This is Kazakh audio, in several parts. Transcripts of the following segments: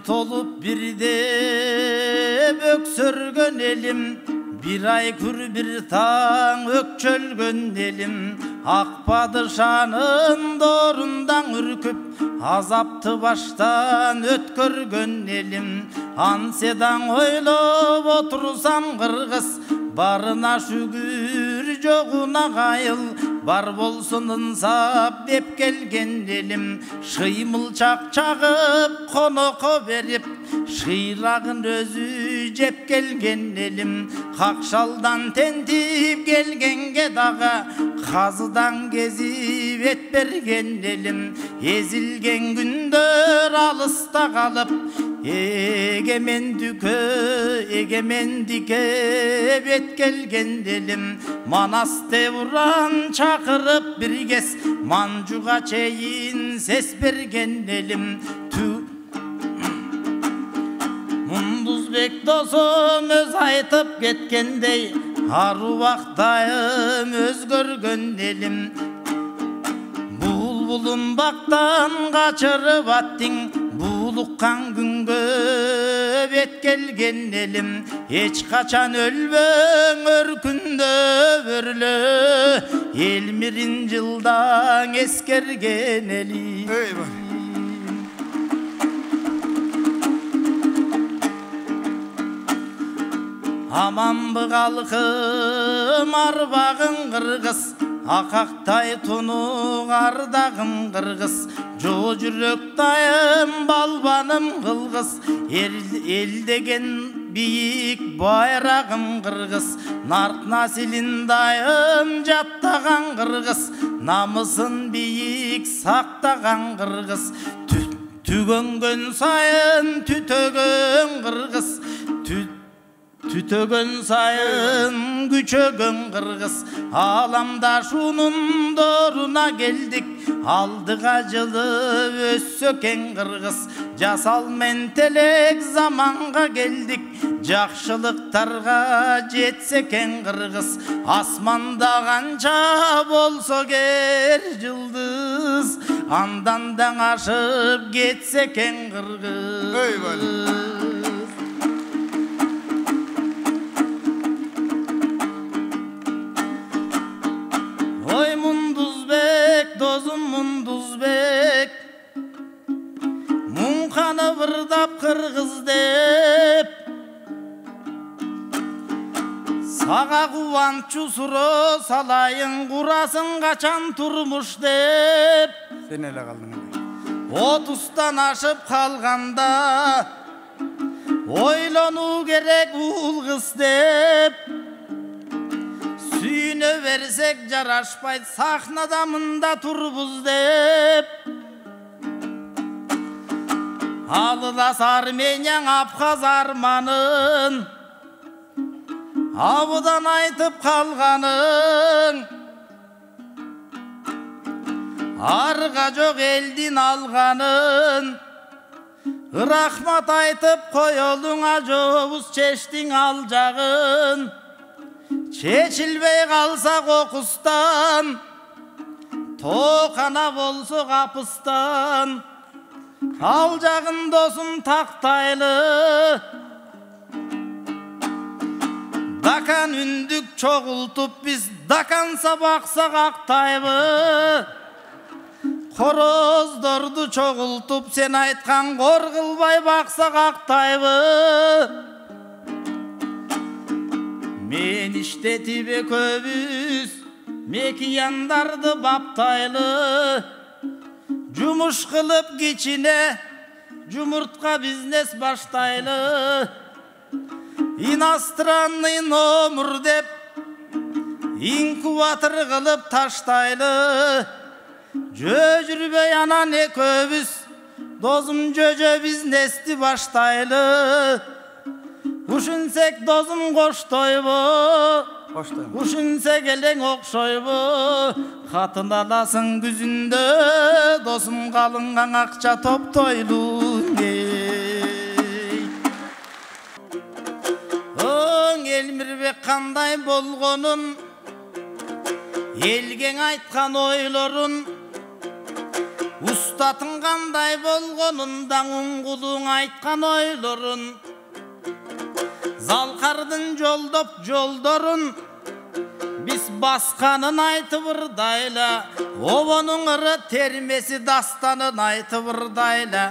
tolup bir de öksörgön elim, bir ay kür bir taң ökçölgön elim. Ak padişanın doğrundan ürküp azaptı baştan ötkörgön elim. Ansedan oylop otursam kırgız, barına şükür joğuna kayıl. Var bolsun ınsap dep kelgen elim. Şıymılçak çağıp konoko verip, şıyrağın özü cep kelgen elim. Kakşaldan tentip gelgenge dağa, kazıdan gezip et bergen elim. Ezilgen gündör alısta kalıp, egemendike bet kelgen elim. Manas devran çakırıp bir kez, mancuğa çeyin ses bergen elim. Munduzbek dosum öz aytıp ketkendey, aruvaktayım özgörgön elim. Bulbulun baktan kaçırıp attın, bulukkan günge bet kelgen elim. Hiç kaçan ölbön örkünde börlü, elmirin yıldan eskergen elim. Eyvah. Aman bıgalkım arbağın kırgız, akaktay tunuk ardağım kırgız. Jo jürektayım balbanım kılgız, el degen büyük bayrağım kırgız. Nark nasilindayım jattağan kırgız, namısın büyük saktağan kırgız. Tügöngön sayın tütögön kırgız, tütögön sayın küçögön kırgız. Alamda şunun doğruna geldik, aldık acılı össöken kırgız. Jasal mentelek zamanға geldik, jakşılıktarga jetseken kırgız. Asmanda kança bolso ger yıldız, andan da aşıp getseken kırgız. Eyvallah. Oy Munduzbek, dozum Munduzbek, Munkanı vırdap kırgız dep, sağa kuvançu suro salayın, kurasın kaçan turmuş dep. Sen ele kaldın. 30'tan aşıp kalganda, oylanu gerek ul kız dep. Suyunu versek jaraşpayt, sahna damında turbuz dep. Alılas Armenyan Abhaz armanın, abudan aytıp kalganın. Arga jok eldin alganın, rahmat aytıp koyoluna jobuz çeştin alacağın. Çeçilbey kalsa kokustan, tokana bolsa kapıstan. Alacağın dostum taktaylı, dakan ündük çoğultup biz, dakansa baksak aktaylı. Horozdordu çoğultup sen aytkan, korkılbay baksak aktaylı. Men iştetibe köbüz, meki yandardı baptaylı. Cumuş kılıp geçine, cumurtka biznes baştaylı. İnastranlı nomur dep, inkuvatır kılıp taştaylı. Cöcürbe yana ne köbüz, dozum cöcö biznesdi baştaylı. Uşunsek dozum koştoybu, uşunsek eleng okşoybu. Katın alasın güzünde, dosum kalıngan akça toptoylu. Oң Elmirbek kanday bolgonun, elgen aytkan oylarun, Ustatın qanday bolğonunda uңгулуң айтқан ойлорун Залқардың жолдоп жолдорун Biz басқанын айтып ырдайла Обонуң ыры термеси дастанын айтып ырдайла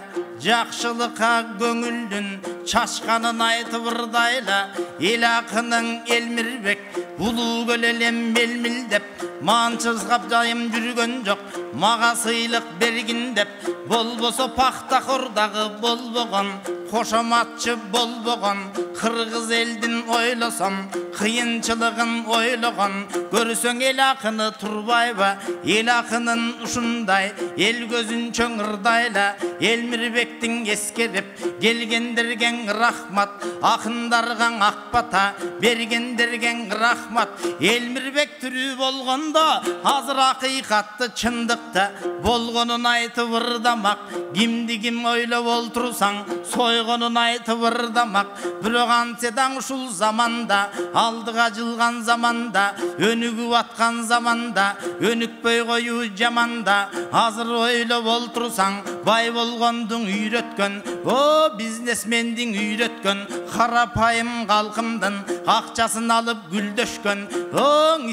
Жақшылыққа көңілдін чашқанын айтып ырдайла Ел ақының Элмирбек Улуу көлелем мелмилдеп Манчызғап жайым жүргөн жоқ Маға сыйлық бергин деп Болбосо пақтақұрдағы болбоған Қошаматчы болбоған Қырғыз елдін ойласам Қиынчылығын ойлаған Көрсөң ел ақыны Турбайба Ел ақынын ушундай Ел көзін чөңірдайла Элмирбектің ескеріп Келгендерген рахмат Ақындарған ақпата Бергендерген рахмат Элмирбек түрі болғанда Азыр ақиқатты чындықты Болғанын айтып ырдамақ Кимди ким ойлап олтурсаң Сойғанын айтып ырдамақ Бирок антседаң ушул заманда Алдыға жылған заманда Өнүгүп аткан заманда Өнүкпөй коюу жаманда Азыр ойлап олтурсаң Бай болгондуң үйрөткөн О бизнесмендиң үйрөткөн Карапайым калкымдын акчасын алып гүлдөшкөн Оң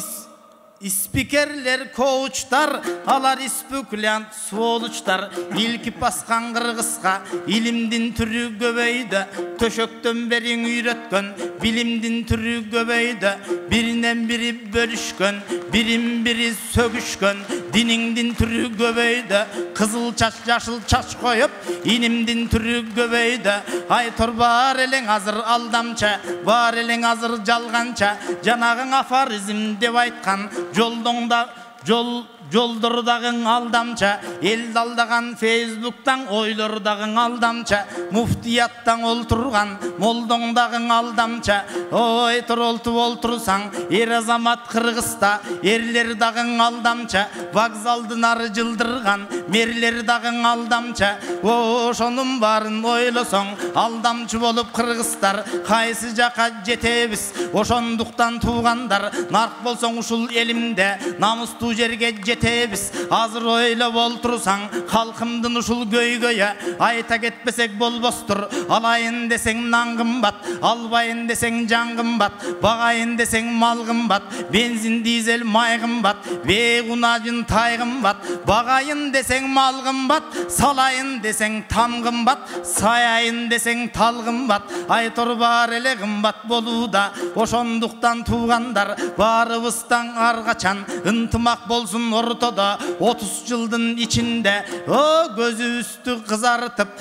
спикерлер, коучтар, алар спекулянт, сволочтар, илкип басқан кыргызга илимдин түрү көбөйдү, төшөктөн бериң үйрөткөн, билимдин түрү көбөйдү, биринен бири бөлүшкөн, бирин бири сөгүшкөн, диниңдин түрү көбөйдү, кызыл чач, жашыл чач коюп, инимдин түрү көбөйдү, айтор бар элең азыр алдамча, бар элең азыр жалганча, жанагың афоризм деп айткан Жолдордағың алдамча, ел алдаған Фейсбуктан ойлордағың алдамча, муфтияттан олтурған молдоңдағың алдамча, ой тұролту олтурсаң, ер азамат Кыргызда, ерлердағың алдамча, вокзалдын ары жылдырған, мерлердағың алдамча, ошонун барын ойлосоң, алдамчы болып Кыргыздар, кайсы жака жетебиз, ошондуктан туугандар, нарк болсоң ушул элимде, намустуу жерге жетебиз, азыр ойлоп олтурсаң, халкымдын ушул көйгөйө айта кетпесек болбостур, алайын десең нан кымбат, албайын десең жан кымбат, багайын десең мал кымбат, бензин, дизель, май кымбат, бейгунажын тай кымбат, багайын десең мал кымбат, салайын десең там кымбат, саяйын десең тал кымбат, айтор бар эле кымбат болууда, ошондуктан туугандар баарыбыздан ар качан ынтымак болсун ортодо 30 жылдын ичинде көзүбүздү кызартып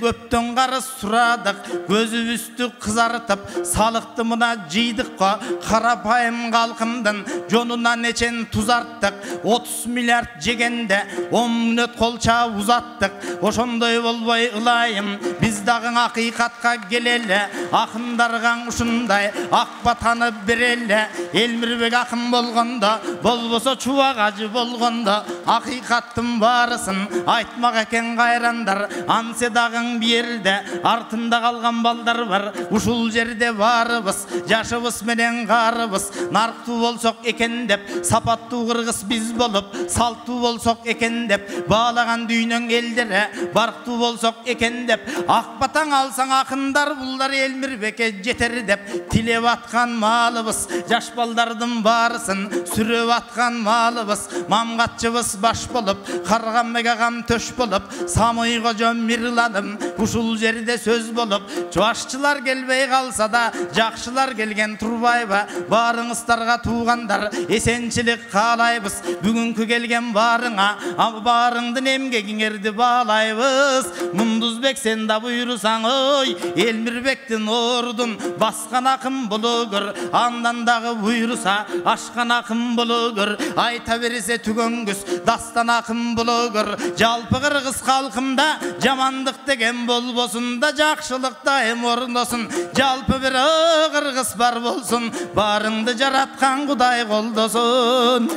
көптөн карыз сурадык, көзүбүздү кызартып салыкты мына жыйдык го, карапайым калкымдын жонуна нечен тузарттык, 30 миллиард жегенде 10 мүнөт колча узаттык, ошондой болбой ылайым, биз дагы акыйкатка келеле, акындарга ушундай акбатаны береле, Элмирбек акын болгондо болбосо чубак ажы болгондо акыйкаттын баарысын айтмак экен кайрандар, ансе дагың биерде артында калган балдар бар, ушул жерде баарыбыз жашыбыз менен каарыбыз нарктуу болсок экен деп, сапаттуу кыргыз биз болуп, салттуу болсок экен деп, баалаган дүйнөң элдере барктуу болсок экен деп, акбатаң алсаң акындар булдар Элмирбекке жетер деп тилеп аткан маалыбыз, жаш балдардын баарысын сүрөп аткан маалыбыз, мамгатчыбыз баш болуп, Карганбек агам төш болуп, Самый кожо мирланым ушул жерде сөз болуп, жашчылар келбей калса да жакшылар келген турбайбы, баарыңыздарга туугандар эсенчилик каалайбыз, бүгүнкү келген баарыңа баарыңдын эмгегиңерди баалайбыз, Мундузбек сен да буйрусаң, ой Элмирбектин ордун баскан акын болугур, андан дагы буйруса ашкан акын болугур, айта берсе түгөнгүс дастан акын болугур, жалпы кыргыз калкымда жамандык деген болбосун да жакшылык дайым орындосын, жалпы бир кыргыз бар болсун, баарыңды жараткан Кудай колдосун.